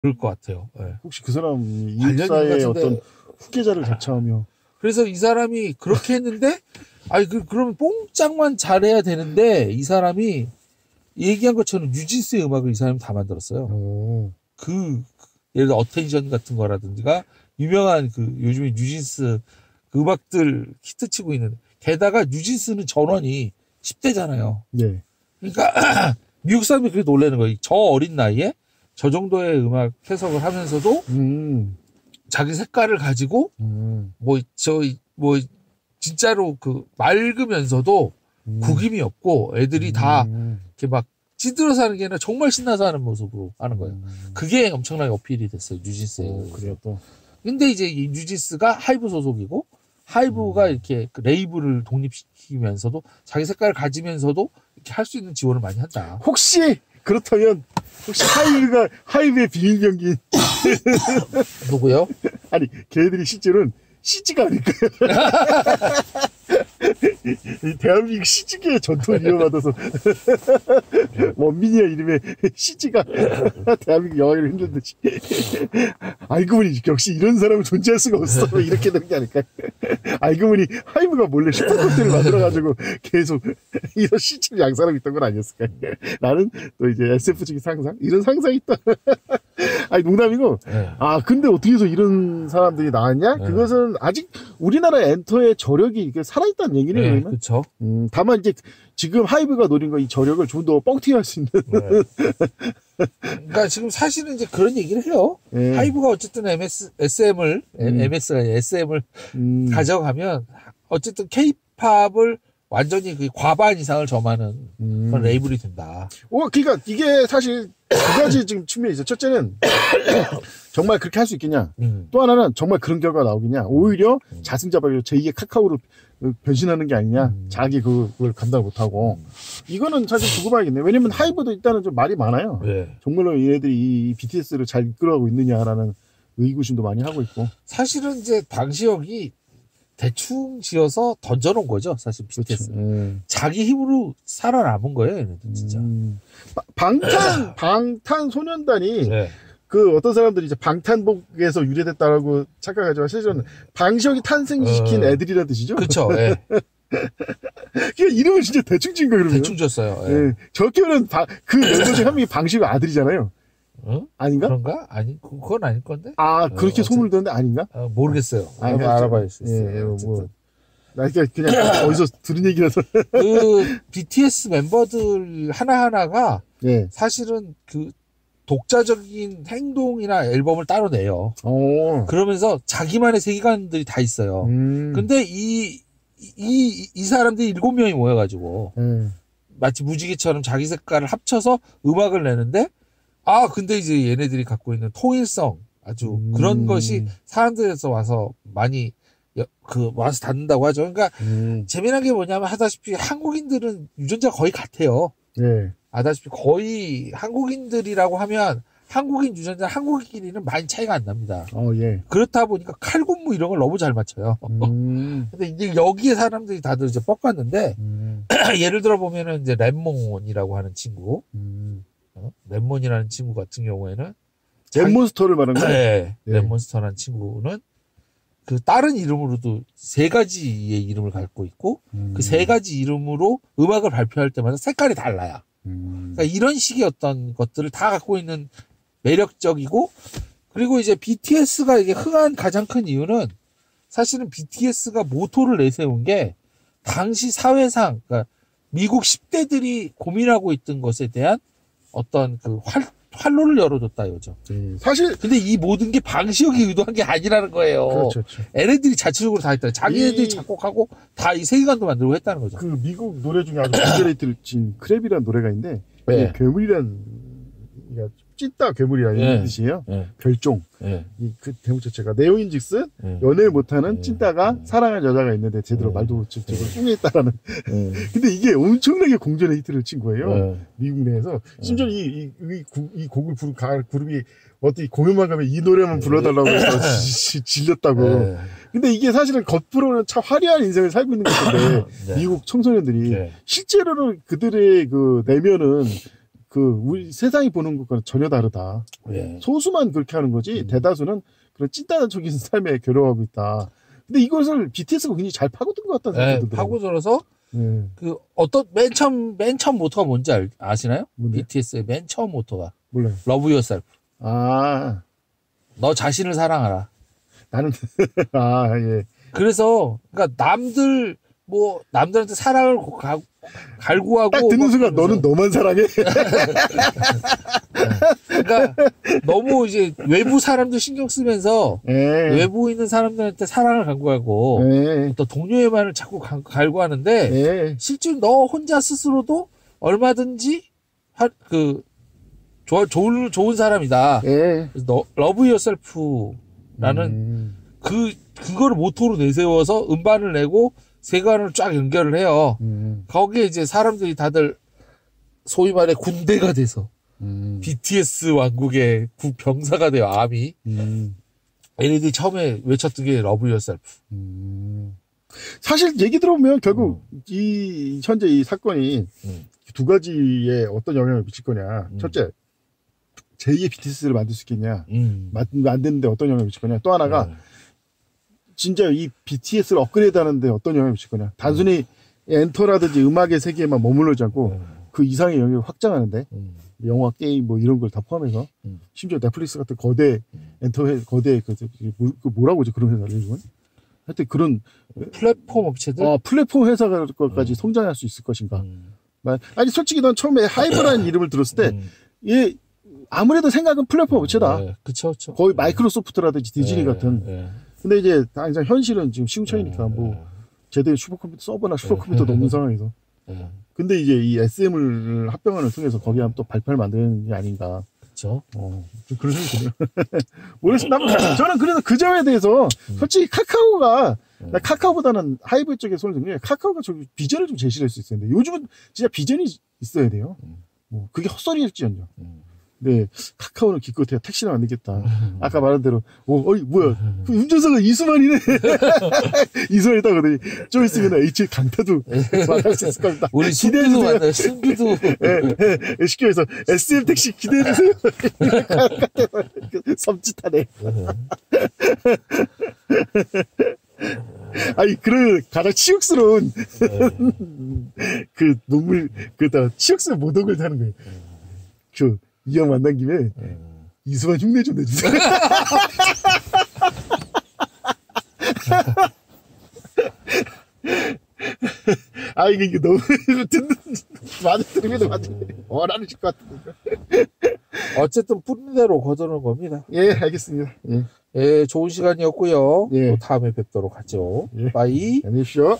그럴 것 같아요. 네. 혹시 그 사람 이웃사의 어떤 후계자를 자처하며. 그래서 이 사람이 그렇게 했는데, 아니, 그러면 뽕짝만 잘해야 되는데, 이 사람이 얘기한 것처럼 뉴진스의 음악을 이 사람이 다 만들었어요. 예를 들어 어텐션 같은 거라든지가 유명한 요즘에 뉴진스 음악들 히트치고 있는, 게다가 뉴진스는 전원이 10대잖아요. 네. 그러니까 미국 사람들이 그게 놀라는 거예요. 저 어린 나이에 저 정도의 음악 해석을 하면서도 자기 색깔을 가지고 진짜로 맑으면서도 구김이 없고 애들이 다 이렇게 막 찌들어서 하는 게 아니라 정말 신나서 하는 모습으로 하는 거예요. 그게 엄청나게 어필이 됐어요. 뉴진스에. 그래요 또. 근데 이제 이 뉴진스가 하이브 소속이고 하이브가 이렇게 레이블을 독립시키면서도 자기 색깔을 가지면서도 이렇게 할 수 있는 지원을 많이 한다. 혹시 그렇다면 혹시 하이브의 비밀병기 누구요? 아니 걔들이 실제로는 CG가 아닐까요? 이 대한민국 CG계의 전통을 이어받아서 원민이야 이름에 CG가 대한민국 영화를 흔든 듯이 알고 보니 역시 이런 사람은 존재할 수가 없어 이렇게 되는 게 아닐까요? 알고 보니 하이브가 몰래 슈퍼콘테를 만들어가지고 계속 이런 CG를 양산하고 있던 건 아니었을까요? 나는 또 이제 SF적인 상상 이런 상상이 있다. 아니 농담이고 근데 어떻게 해서 이런 사람들이 나왔냐? 그것은 아직 우리나라 엔터의 저력이 살아있다는 얘기네요. 그렇죠. 다만 이제 지금 하이브가 노린 거 이 저력을 좀 더 뻥튀기할 수 있는. 그러니까 지금 사실은 이제 그런 얘기를 해요. 하이브가 어쨌든 SM을 가져가면 어쨌든 K-팝을 완전히 과반 이상을 점하는 그런 레이블이 된다. 그러니까 이게 사실 두 가지 지금 측면이 있어요. 첫째는 정말 그렇게 할 수 있겠냐. 또 하나는 정말 그런 결과가 나오겠냐. 오히려 자승자박으로 제2의 카카오로 변신하는 게 아니냐. 자기 그걸 감당 못하고. 이거는 사실 두고 봐야겠네. 왜냐면 하이브도 일단은 좀 말이 많아요. 정말로 얘네들이 이 BTS를 잘 이끌어가고 있느냐라는 의구심도 많이 하고 있고. 사실은 이제 방시혁이 대충 지어서 던져놓은 거죠. 사실 BTS. 자기 힘으로 살아남은 거예요. 얘네들 진짜. 방탄소년단이 어떤 사람들이 이제 방탄복에서 유래됐다라고 착각하지만 실제로는 방시혁이 탄생시킨 애들이라는 뜻이죠. 그렇죠. 그냥 이름을 진짜 대충 지은 거예요. 대충 졌어요. 저렇게는 그 멤버 중 한 명이 방시혁 아들이잖아요. 아닌가? 그런가? 아니, 그건 아닐 건데? 그렇게 소문을 듣는데 아닌가? 모르겠어요. 알아봐야 있어요. 그냥 어디서 들은 얘기라서. BTS 멤버들 하나하나가 사실은 독자적인 행동이나 앨범을 따로 내요. 그러면서 자기만의 세계관들이 다 있어요. 근데 이 사람들이 7명이 모여가지고 마치 무지개처럼 자기 색깔을 합쳐서 음악을 내는데 근데 이제 얘네들이 갖고 있는 통일성 아주 그런 것이 사람들에서 와서 많이 와서 닿는다고 하죠. 그러니까 재미난 게 뭐냐면 하다시피 한국인들은 유전자가 거의 같아요. 아다시피 거의 한국인들이라고 하면 한국인 유전자 한국인끼리는 많이 차이가 안 납니다. 그렇다 보니까 칼군무 이런 걸 너무 잘 맞춰요. 근데 이제 여기에 사람들이 다들 이제 뻑갔는데 예를 들어 보면은 이제 랩몬이라고 하는 친구, 랩몬이라는 친구 같은 경우에는 랩몬스터를 말하는 거예요. 랩몬스터라는 친구는 다른 이름으로도 3가지의 이름을 갖고 있고 그 3가지 이름으로 음악을 발표할 때마다 색깔이 달라요. 그러니까 이런 식의 어떤 것들을 다 갖고 있는 매력적이고 그리고 이제 BTS가 이게 흥한 가장 큰 이유는 사실은 BTS가 모토를 내세운 게 당시 사회상 그러니까 미국 10대들이 고민하고 있던 것에 대한 어떤 활로를 열어줬다 이거죠. 사실 근데 이 모든 게 방시혁이 의도한 게 아니라는 거예요. 그렇죠. 얘네들이 자체적으로 다 했다. 자기네들이 작곡하고 다 이 세계관도 만들고 했다는 거죠. 미국 노래 중에 아주 공전히트를 친 크랩이라는 노래가 있는데 괴물이란 찢다 괴물이라는 뜻이에요. 별종. 그 대목 자체가 내용인즉슨 연애를 못하는 찐따가 사랑할 여자가 있는데 제대로 말도 제대로 꿍했다라는. 근데 이게 엄청나게 공전의 히트를 친 거예요. 미국 내에서. 심지어 이 곡을 부른 그룹이 어디 공연만 가면 이 노래만 불러달라고 해서 질렸다고. 근데 이게 사실은 겉으로는 참 화려한 인생을 살고 있는 것인데 미국 청소년들이 실제로는 그들의 내면은 우리 세상이 보는 것과는 전혀 다르다. 예. 소수만 그렇게 하는 거지, 대다수는 그런 찐따적인 삶에 괴로워하고 있다. 근데 이것을 BTS가 굉장히 잘 파고든 것 같다는 생각이 들더라고요. 파고들어서, 맨 처음 모토가 뭔지 아시나요? 뭔데? BTS의 맨 처음 모토가. 몰라요. Love yourself. 아. 너 자신을 사랑하라. 나는, 예. 그래서, 그러니까 남들한테 사랑을 갈구하고. 딱 듣는 순간 너는 너만 사랑해. 그러니까 너무 이제 외부 사람도 신경 쓰면서 외부에 있는 사람들한테 사랑을 갈구하고 또 동료의 말을 자꾸 갈구하는데 실제로 너 혼자 스스로도 얼마든지 좋은 사람이다. 그래서 러브 yourself라는 그거를 모토로 내세워서 음반을 내고 세관을 쫙 연결을 해요. 거기에 이제 사람들이 다들 소위 말해 군대가 돼서 BTS 왕국의 병사가 돼요. 아미. 얘네들이 처음에 외쳤던 게 러브 yourself. 사실 얘기 들어보면 결국 현재 이 사건이 두 가지에 어떤 영향을 미칠 거냐. 첫째, 제2의 BTS를 만들 수 있겠냐. 만드는데 어떤 영향을 미칠 거냐. 또 하나가 진짜 이 BTS를 업그레이드 하는데 어떤 영향을 미칠 거냐. 단순히 엔터라든지 음악의 세계에만 머물러지 않고 그 이상의 영역을 확장하는데 영화, 게임 뭐 이런 걸 다 포함해서 심지어 넷플릭스 같은 거대 거대 뭐라고 하죠? 그런 회사를 이건? 하여튼 그런 플랫폼 업체들? 플랫폼 회사까지 성장할 수 있을 것인가. 아니 솔직히 난 처음에 하이브라는 이름을 들었을 때 얘 아무래도 생각은 플랫폼 업체다. 그쵸. 거의 마이크로소프트라든지 디즈니 같은. 근데 이제 당장 현실은 지금 시궁창이니까 뭐 제대로 슈퍼컴퓨터 서버나 슈퍼컴퓨터도 없는 상황에서. 근데 이제 이 SM을 합병안을 통해서 거기 하면 또 발표를 만드는 게 아닌가. 그렇죠. 그런 생각이 드네요. 모르겠습니다. 저는 그래서 그 점에 대해서 솔직히 카카오가 카카오보다는 하이브 쪽에 손을 든 게 카카오가 저기 비전을 좀 제시할 수 있었는데 요즘은 진짜 비전이 있어야 돼요. 뭐 그게 헛소리일지언정. 네, 카카오는 기껏해야 택시나 만들겠다. 아까 말한 대로, 뭐야, 그 운전사가 이수만이네. 이수만이 있다거든요. 좀 있으면 H 강타도 말할 수 있을 겁니다. 우리 신규도 만나요, 신규도. 쉽게 해서 SM 택시 기대해주세요. 섬찟하네. 아니, 가장 치욕스러운, 치욕스러운 모독을 하는 거예요. 이 형 만난 김에 이수만 흉내 좀 내주세요. 이게 너무 많은 들으면 원하는 것 같은데. 어쨌든 뿌린 대로 거두는 겁니다. 예, 알겠습니다. 예, 좋은 시간이었고요. 또 다음에 뵙도록 하죠. 빠이. 안녕히 계십시오.